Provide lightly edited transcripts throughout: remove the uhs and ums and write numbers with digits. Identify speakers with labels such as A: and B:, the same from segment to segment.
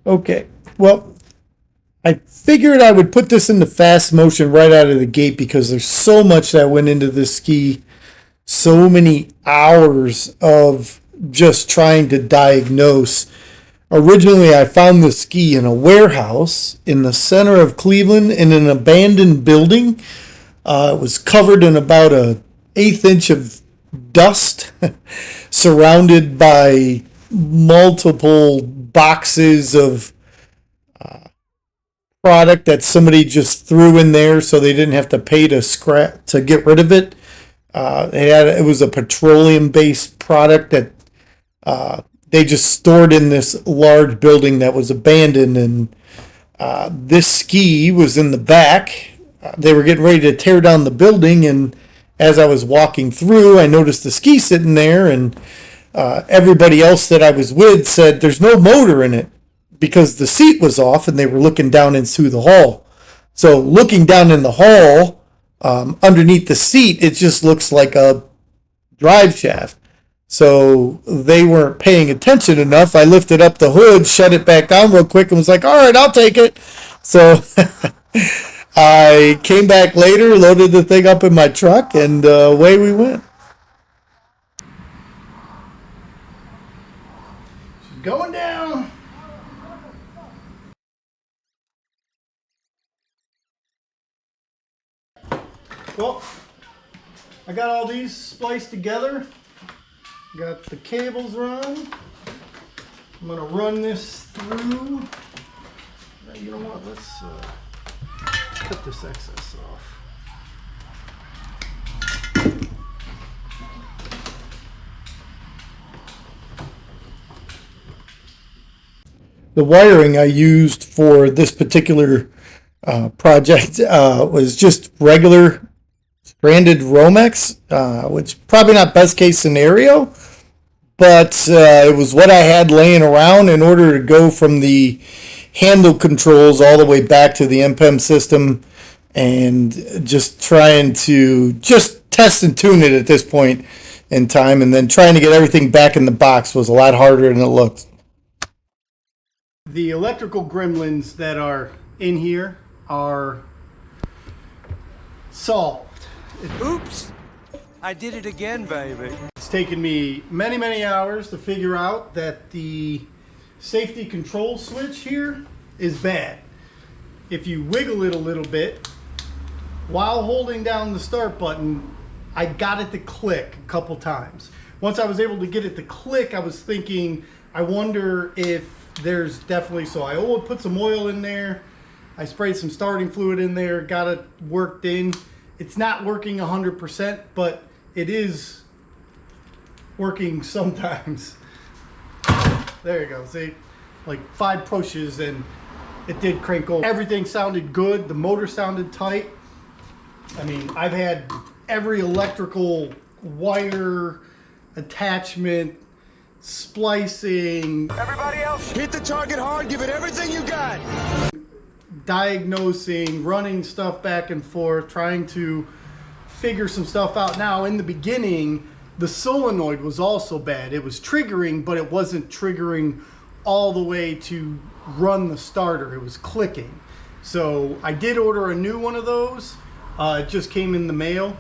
A: Okay, well, I figured I would put this into fast motion right out of the gate because there's so much that went into this ski, so many hours of just trying to diagnose. Originally, I found the ski in a warehouse in the center of Cleveland in an abandoned building. It was covered in about a eighth inch of dust, surrounded by multiple boxes of product that somebody just threw in there so they didn't have to pay to scrap to get rid of it. It was a petroleum based product that they just stored in this large building that was abandoned, and this ski was in the back. They were getting ready to tear down the building, and as I was walking through, I noticed the ski sitting there, and everybody else that I was with said there's no motor in it because the seat was off, and they were looking down into the hall. So looking down in the hall, underneath the seat, it just looks like a drive shaft. So they weren't paying attention enough. I lifted up the hood, shut it back down real quick, and was like, all right, I'll take it. So I came back later, loaded the thing up in my truck, and away we went. She's going down. Well, I got all these spliced together. Got the cables run. I'm gonna run this through. You know what? Let's cut this excess off. The wiring I used for this particular project was just regular stranded Romex, which probably not best case scenario, but it was what I had laying around in order to go from the handle controls all the way back to the MPEM system, and just trying to just test and tune it at this point in time, and then trying to get everything back in the box was a lot harder than it looked. The electrical gremlins that are in here are solved.
B: Oops! I did it again, baby.
A: It's taken me many, many hours to figure out that the safety control switch here is bad. If you wiggle it a little bit while holding down the start button, I got it to click a couple times. Once I was able to get it to click, I was thinking, I wonder if there's definitely, so I put some oil in there. I sprayed some starting fluid in there, got it worked in. It's not working 100%, but it is working sometimes. There you go, see? Like 5 pushes and it did crank over. Everything sounded good, the motor sounded tight. I mean, I've had every electrical wire, attachment, splicing.
B: Everybody else, hit the target hard, give it everything you got.
A: Diagnosing, running stuff back and forth, trying to figure some stuff out. Now, in the beginning, the solenoid was also bad. It was triggering, but it wasn't triggering all the way to run the starter. It was clicking. So I did order a new one of those. It just came in the mail.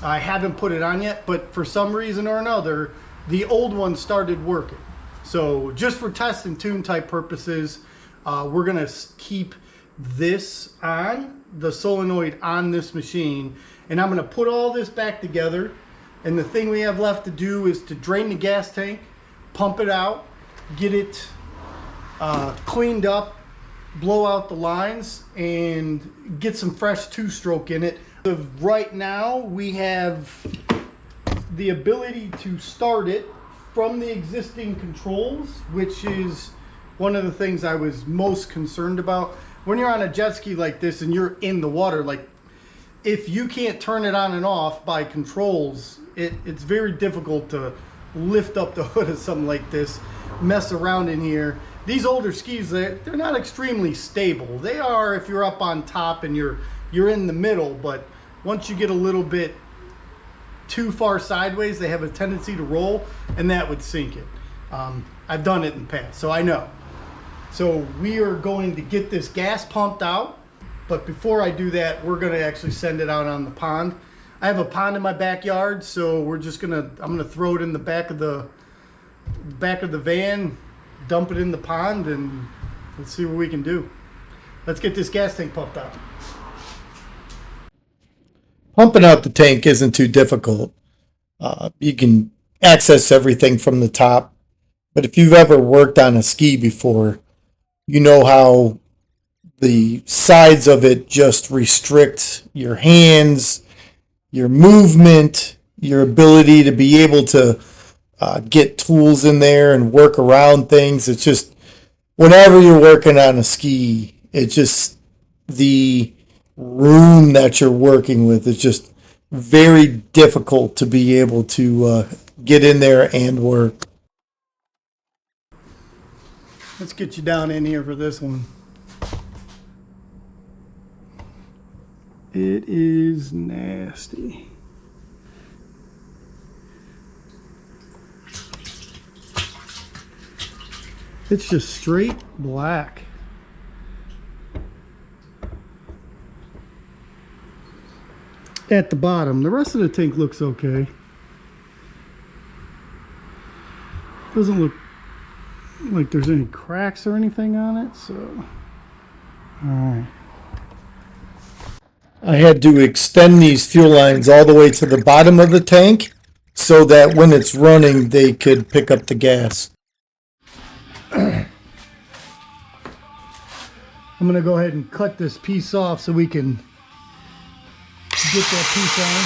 A: I haven't put it on yet, but for some reason or another, the old one started working. So just for test and tune type purposes, we're gonna keep this on, the solenoid on this machine, and I'm gonna put all this back together, and the thing we have left to do is to drain the gas tank, pump it out, get it cleaned up, blow out the lines, and get some fresh two-stroke in it. Right now we have the ability to start it from the existing controls, which is one of the things I was most concerned about. When you're on a jet ski like this and you're in the water, like if you can't turn it on and off by controls, it's very difficult to lift up the hood of something like this, mess around in here. These older skis, they're not extremely stable. They are if you're up on top and you're in the middle, but once you get a little bit too far sideways, they have a tendency to roll, and that would sink it. I've done it in the past, so I know. So we are going to get this gas pumped out. But before I do that, we're going to actually send it out on the pond. I have a pond in my backyard, so I'm gonna throw it in the back of the van, dump it in the pond, and let's see what we can do. Let's get this gas tank pumped out.
C: Pumping out the tank isn't too difficult. You can access everything from the top. But if you've ever worked on a ski before, you know how the sides of it just restrict your hands, your movement, your ability to be able to get tools in there and work around things. It's just, whenever you're working on a ski, it's just the room that you're working with is just very difficult to be able to get in there and work.
A: Let's get you down in here for this one. It is nasty. It's just straight black. At the bottom. The rest of the tank looks okay. Doesn't look like there's any cracks or anything on it, so alright.
C: I had to extend these fuel lines all the way to the bottom of the tank so that when it's running, they could pick up the gas.
A: I'm going to go ahead and cut this piece off so we can get that piece on.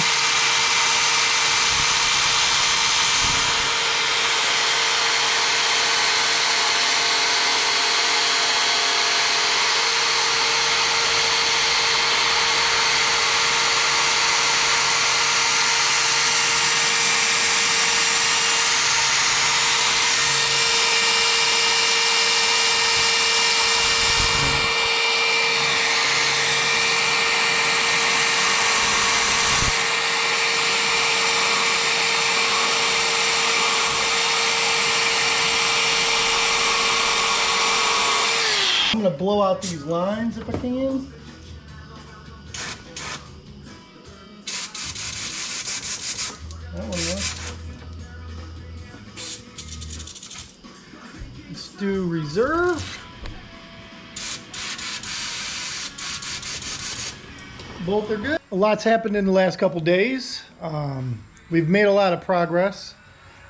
A: I'm going to blow out these lines if I can. That one works. Let's do reserve. Both are good. A lot's happened in the last couple days. We've made a lot of progress.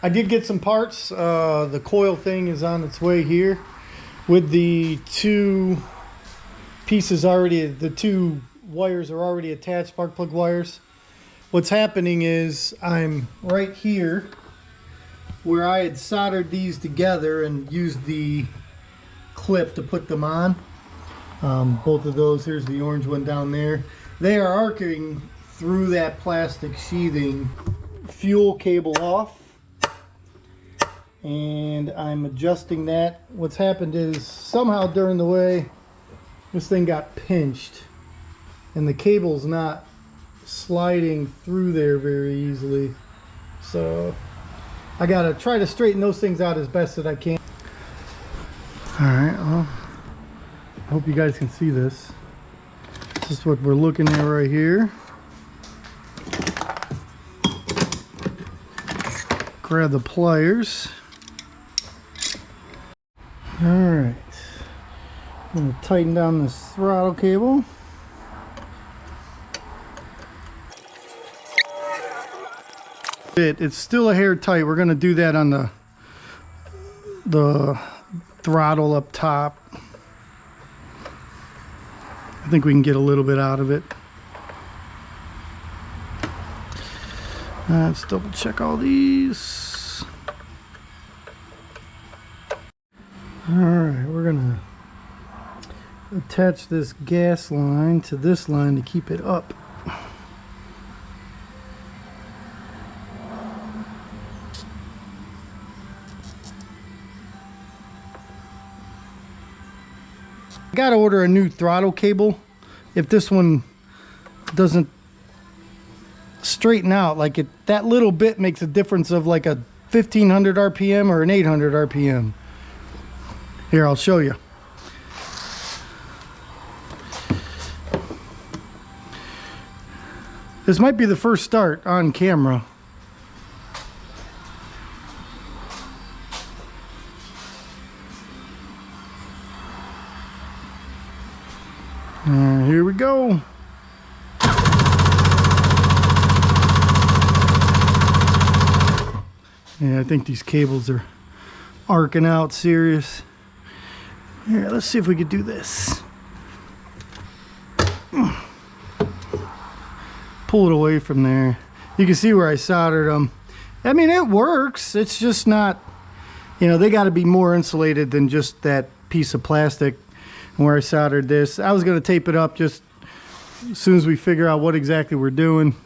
A: I did get some parts. The coil thing is on its way here. With the two pieces already, the two wires are already attached, spark plug wires. What's happening is I'm right here where I had soldered these together and used the clip to put them on. Both of those, here's the orange one down there. They are arcing through that plastic sheathing. Fuel cable off. And I'm adjusting that. What's happened is somehow during the way this thing got pinched and the cable's not sliding through there very easily, so I gotta try to straighten those things out as best that I can. Alright, well, I hope you guys can see this. This is what we're looking at right here. Grab the pliers. Alright, I'm going to tighten down this throttle cable. It's still a hair tight. We're going to do that on the throttle up top. I think we can get a little bit out of it. Let's double check all these. Alright, we're gonna attach this gas line to this line to keep it up. I gotta order a new throttle cable. If this one doesn't straighten out, like that little bit makes a difference of like a 1500 RPM or an 800 RPM. Here, I'll show you. This might be the first start on camera. Here we go. Yeah, I think these cables are arcing out serious. Here, let's see if we could do this. Pull it away from there. You can see where I soldered them. I mean, it works. It's just not, you know, they got to be more insulated than just that piece of plastic. And where I soldered this, I was going to tape it up just as soon as we figure out what exactly we're doing.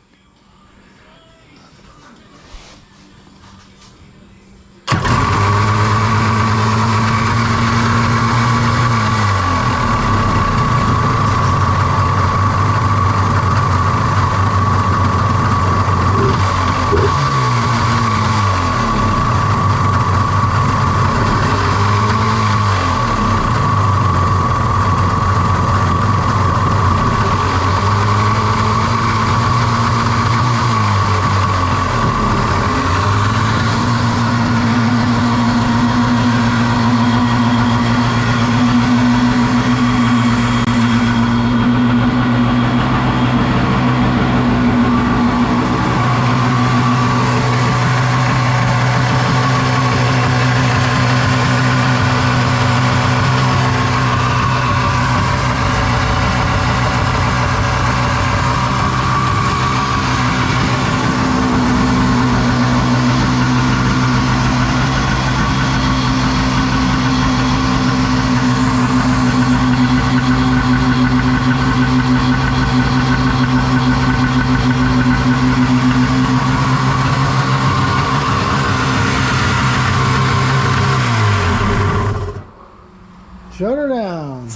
A: Shut her down.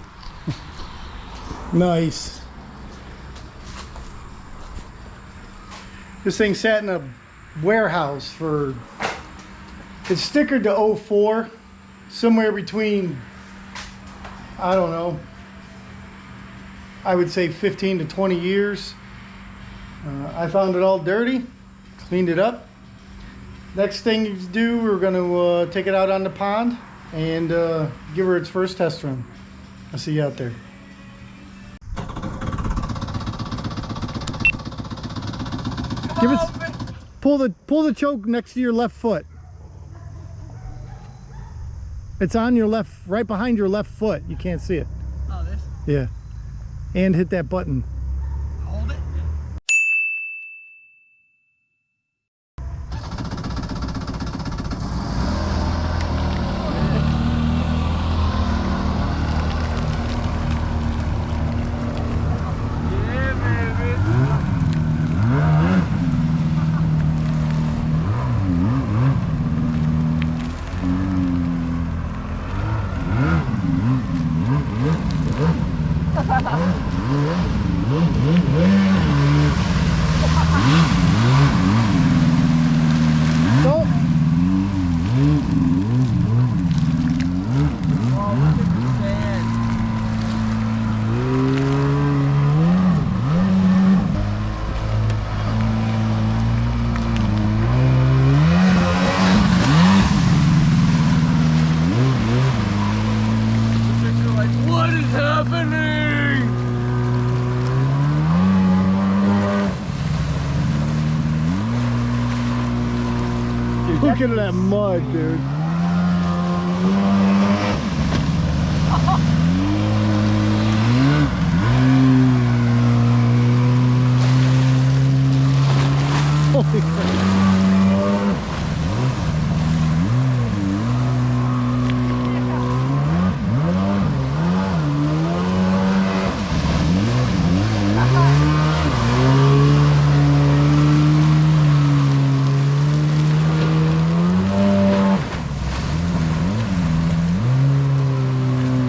A: Nice. This thing sat in a warehouse for, it's stickered to 04, somewhere between, I don't know, I would say 15 to 20 years. I found it all dirty, cleaned it up. Next thing to do, we're going to take it out on the pond and give her its first test run. I'll see you out there. Give it, pull the choke next to your left foot. It's on your left, right behind your left foot. You can't see it.
D: Oh, this?
A: Yeah. And hit that button.
D: Hold it. What is happening?
A: Look at that mud, dude. Holy crap.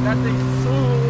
D: That thing's so